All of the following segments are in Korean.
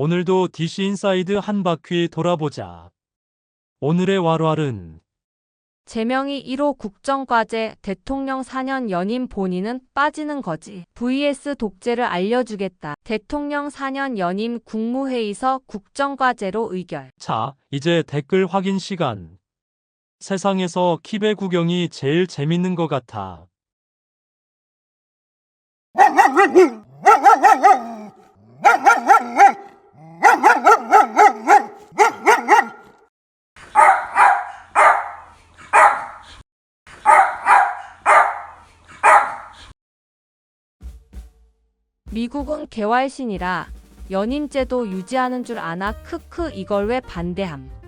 오늘도 DC 인사이드 한 바퀴 돌아보자. 오늘의 왈왈은 제명이 1호 국정과제 대통령 4년 연임 본인은 빠지는 거지. vs 독재를 알려주겠다. 대통령 4년 연임 국무회의서 국정과제로 의결. 자, 이제 댓글 확인 시간. 세상에서 키베 구경이 제일 재밌는 것 같아. 미국은 개활신이라 연임제도 유지하는 줄 아나 크크 이걸 왜 반대함.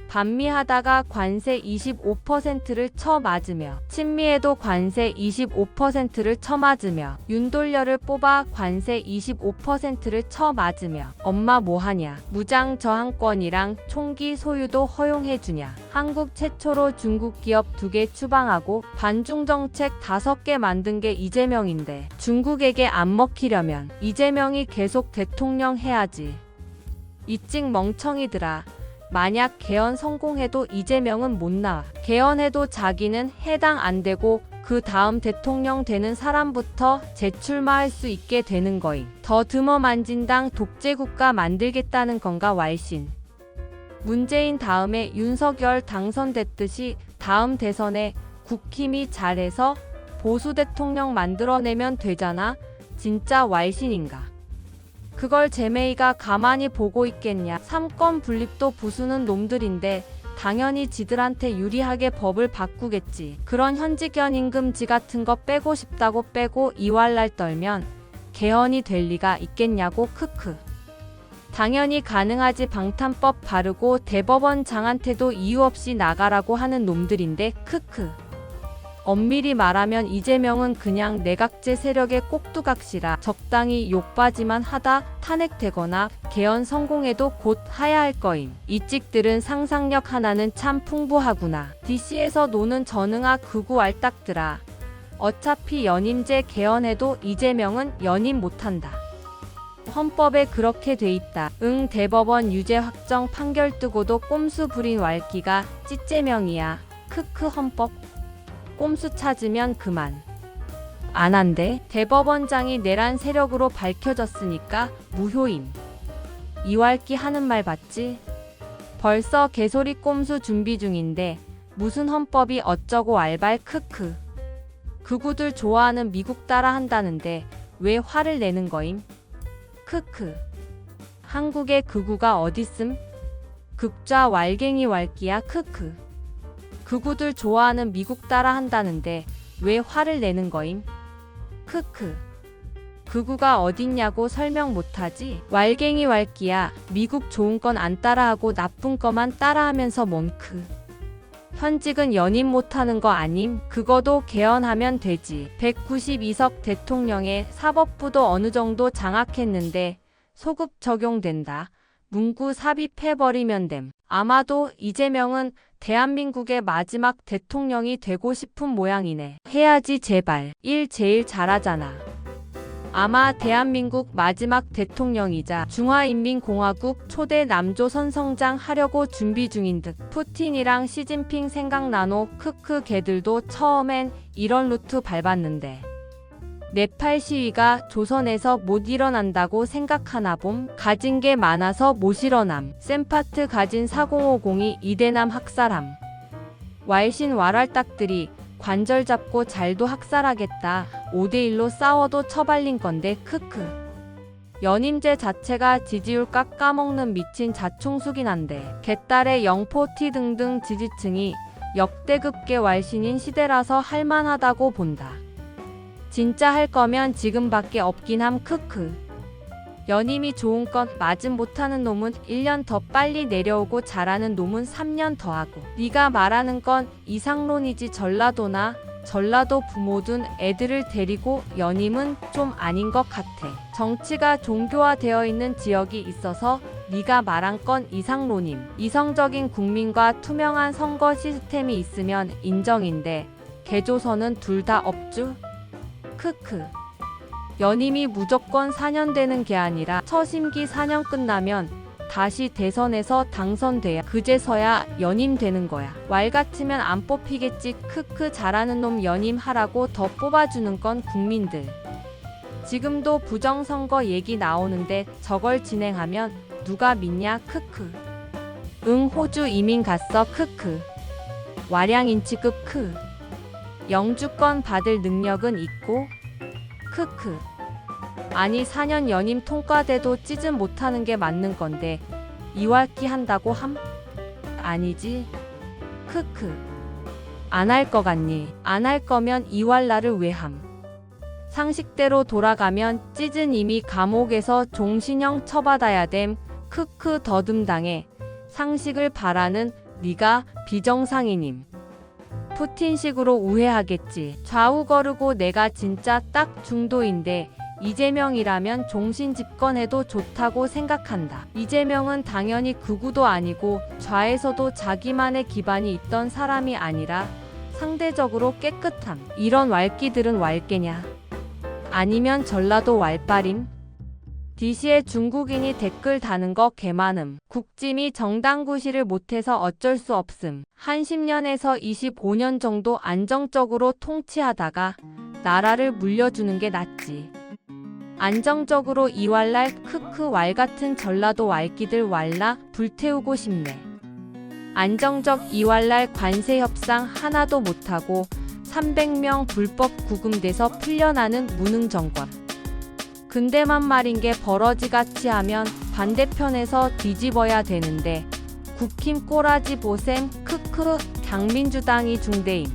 반미하다가 관세 25%를 쳐맞으며 친미에도 관세 25%를 쳐맞으며 윤돌려를 뽑아 관세 25%를 쳐맞으며 엄마 뭐하냐. 무장 저항권이랑 총기 소유도 허용해주냐. 한국 최초로 중국 기업 2개 추방하고 반중정책 5개 만든 게 이재명인데 중국에게 안 먹히려면 이재명이 계속 대통령 해야지. 이찍 멍청이들아. 만약 개헌 성공해도 이재명은 못 나와. 개헌해도 자기는 해당 안 되고 그 다음 대통령 되는 사람부터 재출마할 수 있게 되는 거임. 더듬어 만진당 독재국가 만들겠다는 건가 왈신. 문재인 다음에 윤석열 당선됐듯이 다음 대선에 국힘이 잘해서 보수 대통령 만들어내면 되잖아. 진짜 왈신인가. 그걸 제메이가 가만히 보고 있겠냐. 삼권 분립도 부수는 놈들인데 당연히 지들한테 유리하게 법을 바꾸겠지. 그런 현직연 임금지 같은 거 빼고 싶다고 빼고 이왈날 떨면 개헌이 될 리가 있겠냐고 크크. 당연히 가능하지. 방탄법 바르고 대법원장한테도 이유 없이 나가라고 하는 놈들인데 크크. 엄밀히 말하면 이재명은 그냥 내각제 세력의 꼭두각시라 적당히 욕바지만 하다 탄핵되거나 개헌 성공해도 곧 하야할 거임. 이 찍들은 상상력 하나는 참 풍부하구나. DC에서 노는 전응아 극우 알딱들아. 어차피 연임제 개헌해도 이재명은 연임 못한다. 헌법에 그렇게 돼 있다. 응. 대법원 유죄 확정 판결 뜨고도 꼼수 부린 왈기가 찌재명이야. 크크. 헌법 꼼수 찾으면 그만. 안 한대. 대법원장이 내란 세력으로 밝혀졌으니까 무효임. 이왈기 하는 말 봤지? 벌써 개소리 꼼수 준비 중인데 무슨 헌법이 어쩌고 알발 크크. 극우들 좋아하는 미국 따라 한다는데 왜 화를 내는 거임? 크크. 한국에 극우가 어딨음? 극좌 왈갱이 왈기야 크크. 극우들 좋아하는 미국 따라 한다는데 왜 화를 내는 거임? 크크. 극우가 어딨냐고 설명 못하지? 왈갱이 왈기야. 미국 좋은 건 안 따라하고 나쁜 거만 따라하면서 몬크. 현직은 연임 못하는 거 아님? 그거도 개헌하면 되지. 192석 대통령의 사법부도 어느 정도 장악했는데 소급 적용된다. 문구 삽입해버리면 됨. 아마도 이재명은 대한민국의 마지막 대통령이 되고 싶은 모양이네. 해야지 제발. 일 제일 잘하잖아. 아마 대한민국 마지막 대통령이자 중화인민공화국 초대 남조선 성장 하려고 준비 중인 듯. 푸틴이랑 시진핑 생각나노. 크크. 걔들도 처음엔 이런 루트 밟았는데 네팔 시위가 조선에서 못 일어난다고 생각하나 봄. 가진 게 많아서 못 일어남. 샘파트 가진 4050이 이대남 학살함. 왈신 왈알딱들이 관절 잡고 잘도 학살하겠다. 5대1로 싸워도 처발린 건데 크크. 연임제 자체가 지지율 깎아먹는 미친 자충수긴 한데 개딸의 영포티 등등 지지층이 역대급계 왈신인 시대라서 할만하다고 본다. 진짜 할 거면 지금밖에 없긴 함 크크. 연임이 좋은 건 맞음 못하는 놈은 1년 더 빨리 내려오고 잘하는 놈은 3년 더 하고. 네가 말하는 건 이상론이지. 전라도나 전라도 부모 둔 애들을 데리고 연임은 좀 아닌 것 같아. 정치가 종교화되어 있는 지역이 있어서 네가 말한 건 이상로님. 이성적인 국민과 투명한 선거 시스템이 있으면 인정인데 개조선은 둘 다 없쥬? 크크. 연임이 무조건 4년 되는 게 아니라 처심기 4년 끝나면 다시 대선에서 당선돼야 그제서야 연임되는 거야. 왈 같으면 안 뽑히겠지. 크크. 잘하는 놈 연임하라고 더 뽑아주는 건 국민들. 지금도 부정선거 얘기 나오는데 저걸 진행하면 누가 믿냐. 크크. 응, 호주 이민 갔어. 크크. 와량인치급. 크. 영주권 받을 능력은 있고. 크크. 아니 4년 연임 통과돼도 찌진 못하는 게 맞는 건데 이활기 한다고 함? 아니지. 크크. 안 할 거 같니? 안 할 거면 이활라를 왜 함? 상식대로 돌아가면 찌진 이미 감옥에서 종신형 처받아야 됨. 크크. 더듬당해. 상식을 바라는 네가 비정상이님. 푸틴식으로 우회하겠지. 좌우 거르고 내가 진짜 딱 중도인데 이재명이라면 종신 집권해도 좋다고 생각한다. 이재명은 당연히 극우도 아니고 좌에서도 자기만의 기반이 있던 사람이 아니라 상대적으로 깨끗함. 이런 왈끼들은 왈깨냐? 아니면 전라도 왈빠림? DC에 중국인이 댓글 다는 거 개많음. 국짐이 정당 구실을 못해서 어쩔 수 없음. 한 10년에서 25년 정도 안정적으로 통치하다가 나라를 물려주는 게 낫지. 안정적으로 이왈날. 크크. 왈 같은 전라도 왈끼들 왈라 불태우고 싶네. 안정적 이왈날 관세 협상 하나도 못하고 300명 불법 구금돼서 풀려나는 무능정권. 근데만 말인 게 버러지같이 하면 반대편에서 뒤집어야 되는데 국힘 꼬라지 보셈. 크크. 장민주당이 중대임.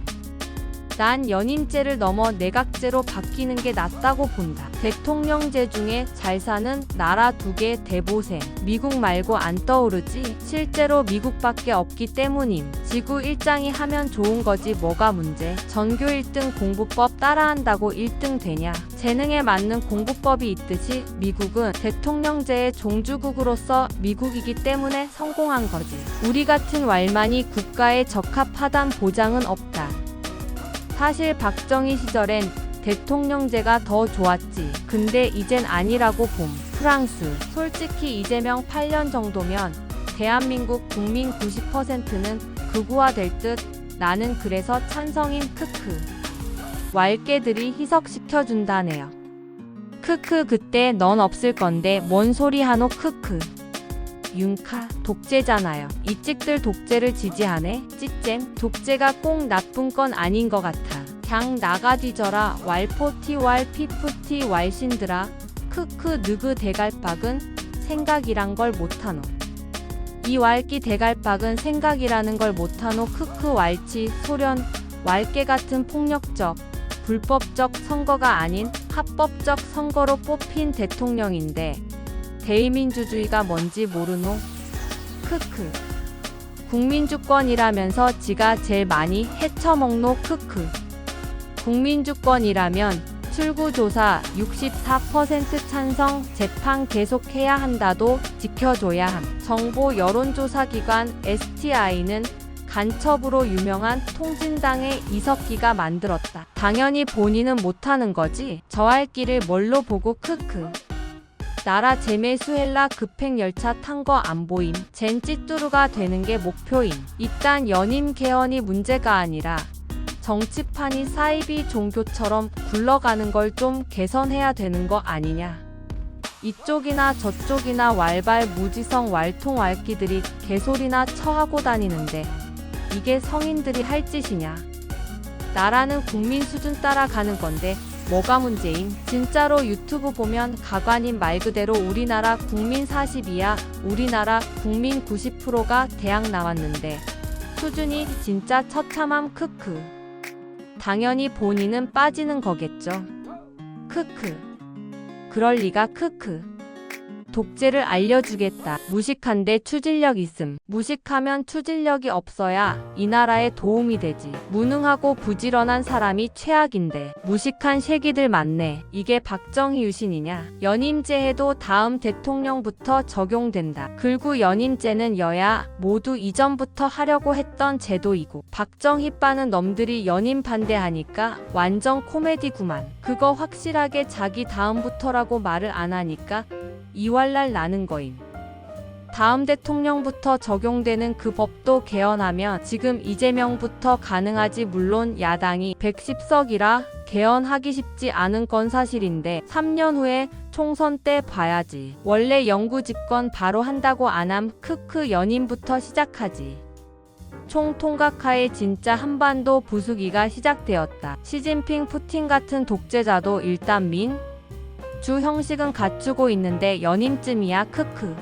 난 연임제를 넘어 내각제로 바뀌는 게 낫다고 본다. 대통령제 중에 잘 사는 나라 2개 대보셈. 미국 말고 안 떠오르지? 실제로 미국밖에 없기 때문임. 지구 1장이 하면 좋은 거지 뭐가 문제. 전교 1등 공부법 따라한다고 1등 되냐. 재능에 맞는 공부법이 있듯이 미국은 대통령제의 종주국으로서 미국이기 때문에 성공한 거지. 우리 같은 왈만이 국가에 적합하단 보장은 없다. 사실 박정희 시절엔 대통령제가 더 좋았지. 근데 이젠 아니라고 봄. 프랑스. 솔직히 이재명 8년 정도면 대한민국 국민 90%는 극우화될 듯. 나는 그래서 찬성임. 크크. 왈깨들이 희석시켜준다네요. 크크. 그때 넌 없을 건데 뭔 소리 하노. 크크. 윤카. 독재잖아요. 이 찍들 독재를 지지하네. 찌잼. 독재가 꼭 나쁜 건 아닌 것 같아. 갱 나가 뒤져라. 왈포티 왈피프티 왈신들아. 크크. 느그 대갈박은 생각이란 걸 못하노. 이 왈끼 대갈박은 생각이라는 걸 못하노. 크크. 왈치 소련 왈깨 같은 폭력적 불법적 선거가 아닌 합법적 선거로 뽑힌 대통령인데 대의민주주의가 뭔지 모르노. 크크. 국민주권이라면서 지가 제일 많이 헤쳐먹노. 크크. 국민주권이라면 출구조사 64% 찬성. 재판 계속해야 한다도 지켜줘야 함. 정보 여론조사기관 STI는 간첩으로 유명한 통진당의 이석기가 만들었다. 당연히 본인은 못하는 거지. 저 할 길을 뭘로 보고. 크크. 나라 제메수엘라 급행열차 탄 거 안 보임. 젠 찌뚜루가 되는 게 목표임. 일단 연임 개헌이 문제가 아니라 정치판이 사이비 종교처럼 굴러가는 걸 좀 개선해야 되는 거 아니냐. 이쪽이나 저쪽이나 왈발 무지성 왈통 왈끼들이 개소리나 처하고 다니는데 이게 성인들이 할 짓이냐. 나라는 국민 수준 따라가는 건데 뭐가 문제임? 진짜로 유튜브 보면 가관인 말 그대로 우리나라 국민 40이야. 우리나라 국민 90%가 대학 나왔는데 수준이 진짜 처참함. 크크. 당연히 본인은 빠지는 거겠죠. 크크. 그럴 리가. 크크. 독재를 알려주겠다. 무식한데 추진력 있음. 무식하면 추진력이 없어야 이 나라에 도움이 되지. 무능하고 부지런한 사람이 최악인데 무식한 새끼들 많네. 이게 박정희 유신이냐? 연임제해도 다음 대통령부터 적용된다. 그리고 연임제는 여야 모두 이전부터 하려고 했던 제도이고 박정희 빠는 놈들이 연임 반대하니까 완전 코미디구만. 그거 확실하게 자기 다음부터라고 말을 안 하니까 이왈날 나는 거임. 다음 대통령부터 적용되는 그 법도 개헌하면 지금 이재명부터 가능하지. 물론 야당이 110석이라 개헌하기 쉽지 않은 건 사실인데 3년 후에 총선 때 봐야지. 원래 영구 집권 바로 한다고 안함. 크크 연임부터 시작하지. 총통각하에 진짜 한반도 부수기가 시작되었다. 시진핑 푸틴 같은 독재자도 일단 민 주 형식은 갖추고 있는데 연임쯤이야. 크크.